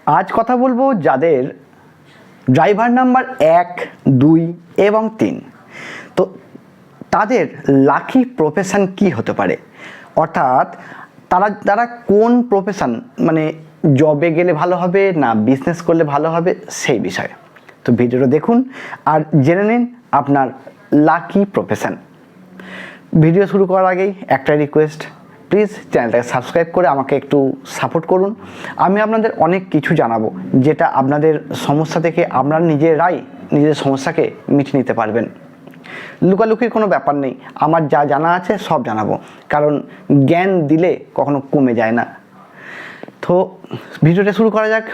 আজ কথা বলবো যাদের ড্রাইভার নাম্বার 1, 2 এবং 3, তো তাদের লাকি প্রফেশন কি হতে পারে, অর্থাৎ তারা কোন প্রফেশন, মানে জবে গেলে ভালো হবে না বিজনেস করলে ভালো হবে সেই বিষয়ে। তো ভিডিওটা দেখুন আর জেনে নিন আপনার লাকি প্রফেশন। ভিডিও শুরু করার আগেই একটা রিকোয়েস্ট, প্লিজ চ্যানেলটাকে সাবস্ক্রাইব করে আমাকে একটু সাপোর্ট করুন। আমি আপনাদের অনেক কিছু জানাবো যেটা আপনাদের সমস্যা থেকে আপনারা নিজেরাই নিজেদের সমস্যাকে মিটিয়ে নিতে পারবেন। লুকালুকির কোনো ব্যাপার নেই, আমার যা জানা আছে সব জানাবো, কারণ জ্ঞান দিলে কখনো কমে যায় না। তো ভিডিওটা শুরু করা যাক।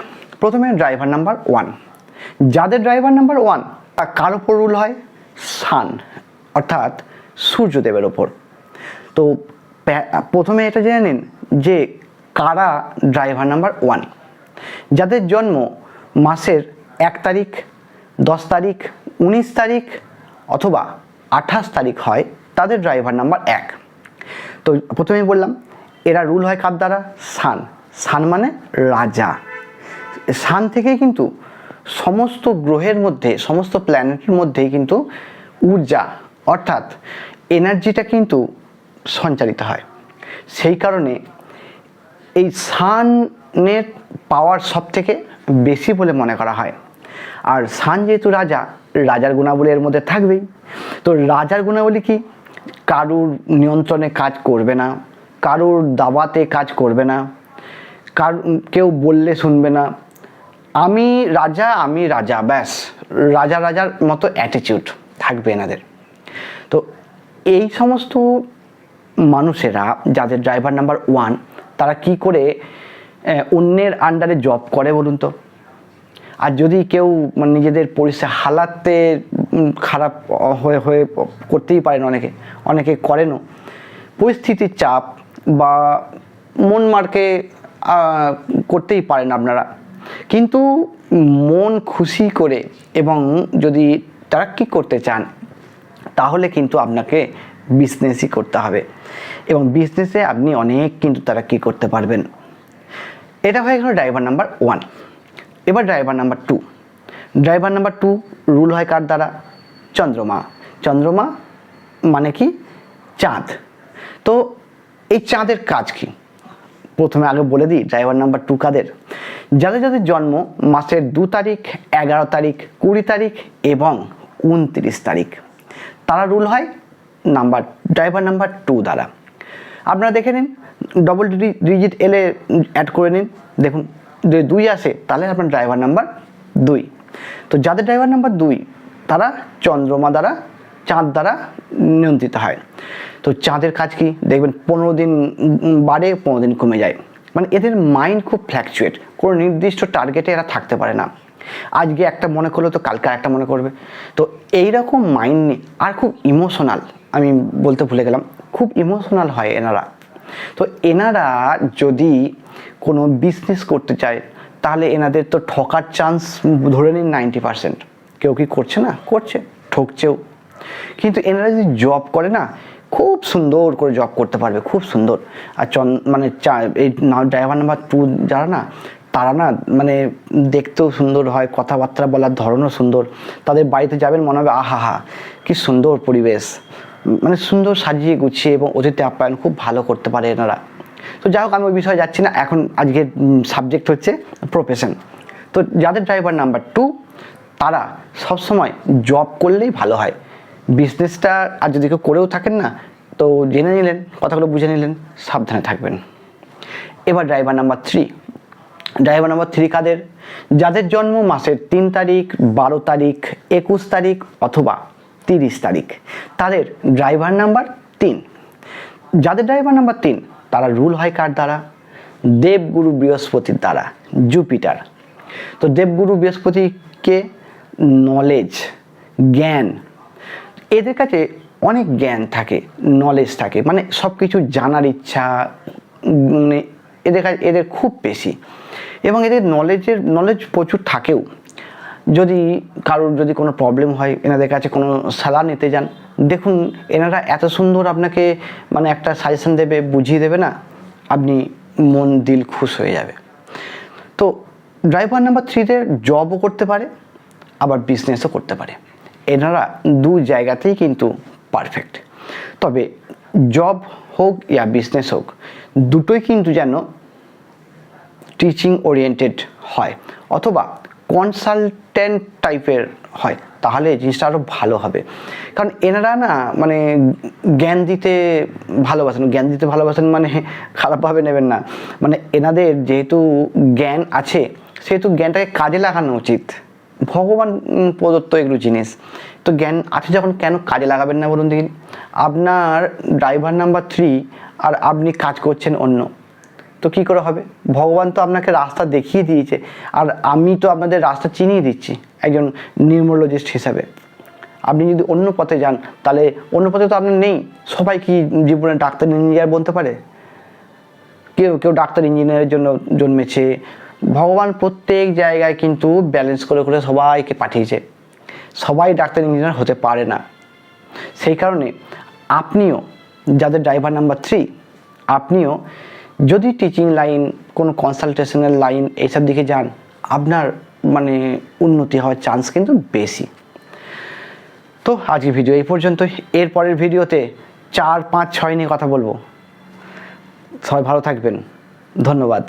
প্রথমে ড্রাইভার নাম্বার 1। যাদের ড্রাইভার নাম্বার 1 তা কার ওপর রুল হয়? সান, অর্থাৎ সূর্যদেবের ওপর। তো প্রথমে এটা জেনে নিন যে কারা ড্রাইভার নাম্বার 1। যাদের জন্ম মাসের 1 তারিখ, 10 তারিখ, 19 তারিখ অথবা 28 তারিখ হয় তাদের ড্রাইভার নাম্বার 1। তো প্রথমেই বললাম এরা রুল হয় কার দ্বারা? সান। সান মানে রাজা। সান থেকেই কিন্তু সমস্ত গ্রহের মধ্যে, সমস্ত প্ল্যানেটের মধ্যেই কিন্তু ঊর্জা অর্থাৎ এনার্জিটা কিন্তু সঞ্চারিত হয়। সেই কারণে এই সানের পাওয়ার সব থেকে বেশি বলে মনে করা হয়। আর সান যেহেতু রাজা, রাজার গুণাবলী এর মধ্যে থাকবেই। তো রাজার গুণাবলী কি? কারুর নিয়ন্ত্রণে কাজ করবে না, কারুর দাবাতে কাজ করবে না, কেউ বললে শুনবে না, আমি রাজা, ব্যাস রাজার মতো অ্যাটিটিউড থাকবে এনাদের। তো এই সমস্ত মানুষেরা যাদের ড্রাইভার নাম্বার 1 তারা কি করে অন্যের আন্ডারে জব করে বলুন তো? আর যদি কেউ নিজেদের পরিস্থিতি হালাতে খারাপ হয়ে করতেই পারেন, অনেকে করেনও, পরিস্থিতির চাপ বা মন মারকে করতেই পারেন আপনারা, কিন্তু মন খুশি করে এবং যদি তারাক্কি করতে চান তাহলে কিন্তু আপনাকে বিজনেসই করতে হবে এবং বিজনেসে আপনি অনেক কিন্তু তারাক্কি করতে পারবেন। এটা হয়ে গেল ড্রাইভার নাম্বার 1। এবার driver number 2। Driver number 2 rule হয় কার দ্বারা? চন্দ্রমা। চন্দ্রমা মানে কি? চাঁদ। তো এই চাঁদের কাজ কি প্রথমে আগে বলে দিই। ড্রাইভার নাম্বার 2 কাদের? যাদের জন্ম মাসের 2 তারিখ, 11 তারিখ, 20 তারিখ এবং 29 তারিখ তারা রুল হয় ড্রাইভার নাম্বার 2 দ্বারা। আপনারা দেখে নিন, ডবল ডিজিট এলে অ্যাড করে নিন, দেখুন 2 আসে তাহলে আপনার ড্রাইভার নাম্বার 2। তো যাদের ড্রাইভার নাম্বার 2 তারা চন্দ্রমা দ্বারা, চাঁদ দ্বারা নিয়ন্ত্রিত হয়। তো চাঁদের কাজ কি? দেখবেন 15 দিন বাড়ে, 15 দিন কমে যায়। মানে এদের মাইন্ড খুব ফ্ল্যাকচুয়েট, কোনো নির্দিষ্ট টার্গেটে এরা থাকতে পারে না। আজকে একটা মনে করলো তো কালকে একটা মনে করবে। তো এইরকম মাইন্ড নিয়ে, আর খুব ইমোশনাল, আমি বলতে ভুলে গেলাম, খুব ইমোশনাল হয় এনারা। তো এনারা যদি কোনো বিজনেস করতে চায় তাহলে এনাদের তো ঠকার চান্স ধরে নিন 90%। কেউ কি করছে না? করছে, ঠকছেও। কিন্তু এনারা যদি জব করে না, খুব সুন্দর করে জব করতে পারবে, খুব সুন্দর। আর এই ড্রাইভার নাম্বার 2 যারা না, তারা না দেখতেও সুন্দর হয়, কথাবার্তা বলার ধরনও সুন্দর। তাদের বাড়িতে যাবেন মনে হবে আহা কি সুন্দর পরিবেশ, সুন্দর সাজিয়ে গুছিয়ে এবং অতিথি আপ্যায়ন খুব ভালো করতে পারে এনারা। তো যাই হোক, আমি ওই বিষয়ে যাচ্ছি না, এখন আজকের সাবজেক্ট হচ্ছে প্রফেশন। তো যাদের ড্রাইভার নাম্বার 2 তারা সবসময় জব করলেই ভালো হয়। বিজনেসটা আর যদি কেউ করেও থাকেন না, তো জেনে নিলেন, কথাগুলো বুঝে নিলেন, সাবধানে থাকবেন। এবার ড্রাইভার নাম্বার 3। ড্রাইভার নাম্বার 3 কাদের? যাদের জন্ম মাসের 3 তারিখ, 12 তারিখ, 21 তারিখ অথবা 30 তারিখ তাদের ড্রাইভার নাম্বার 3। যাদের ড্রাইভার নাম্বার 3 তারা রুল হয় কার দ্বারা? দেবগুরু বৃহস্পতির দ্বারা, জুপিটার। তো দেবগুরু বৃহস্পতিকে নলেজ, জ্ঞান, এদের কাছে অনেক জ্ঞান থাকে, নলেজ থাকে, সব কিছু জানার ইচ্ছা এদের খুব বেশি এবং এদের নলেজ প্রচুর থাকেও। যদি কারোর যদি কোনো প্রবলেম হয়, এনাদের কাছে কোনো সালাহ নিতে যান, দেখুন এনারা এত সুন্দর আপনাকে একটা সাজেশন দেবে, বুঝিয়ে দেবে না, আপনি মন দিল খুশ হয়ে যাবে। তো ড্রাইভার নাম্বার 3তে জবও করতে পারে, আবার বিজনেসও করতে পারে। এনারা দু জায়গাতেই কিন্তু পারফেক্ট। তবে জব হোক ইয়া বিজনেস হোক, দুটোই কিন্তু যেন টিচিং ওরিয়েন্টেড হয় অথবা কনসালটেন্ট টাইপের হয়, তাহলে জিনিসটা আরও ভালো হবে। কারণ এনারা না মানে জ্ঞান দিতে ভালোবাসেন মানে খারাপভাবে নেবেন না, মানে এনাদের যেহেতু জ্ঞান আছে সেহেতু জ্ঞানটাকে কাজে লাগানো উচিত। ভগবান প্রদত্ত এগুলো জিনিস, তো জ্ঞান আছে যখন কেন কাজে লাগাবেন না বলুন দেখি। আপনার ড্রাইভার নাম্বার 3 আর আপনি কাজ করছেন অন্য, তো কী করে হবে? ভগবান তো আপনাকে রাস্তা দেখিয়ে দিয়েছে, আর আমি তো আপনাদের রাস্তা চিনিয়ে দিচ্ছি একজন নিউমোলজিস্ট হিসাবে। আপনি যদি অন্য পথে যান তাহলে অন্য পথে তো আপনার নেই। সবাই কি জীবনে ডাক্তার ইঞ্জিনিয়ার বলতে পারে? কেউ ডাক্তার ইঞ্জিনিয়ারের জন্য জন্মেছে। ভগবান প্রত্যেক জায়গায় কিন্তু ব্যালেন্স করে করে সবাইকে পাঠিয়েছে। সবাই ডাক্তার ইঞ্জিনিয়ার হতে পারে না। সেই কারণে আপনিও, যাদের ড্রাইভার নাম্বার 3, আপনিও যদি টিচিং লাইন, কোনো কনসালটেশনের লাইন এইসব দিকে যান, আপনার মানে উন্নতি হওয়ার চান্স কিন্তু বেশি। তো আজকের ভিডিও এই পর্যন্তই। এর পরের ভিডিওতে 4, 5, 6 নিয়ে কথা বলবো। সবাই ভালো থাকবেন, ধন্যবাদ।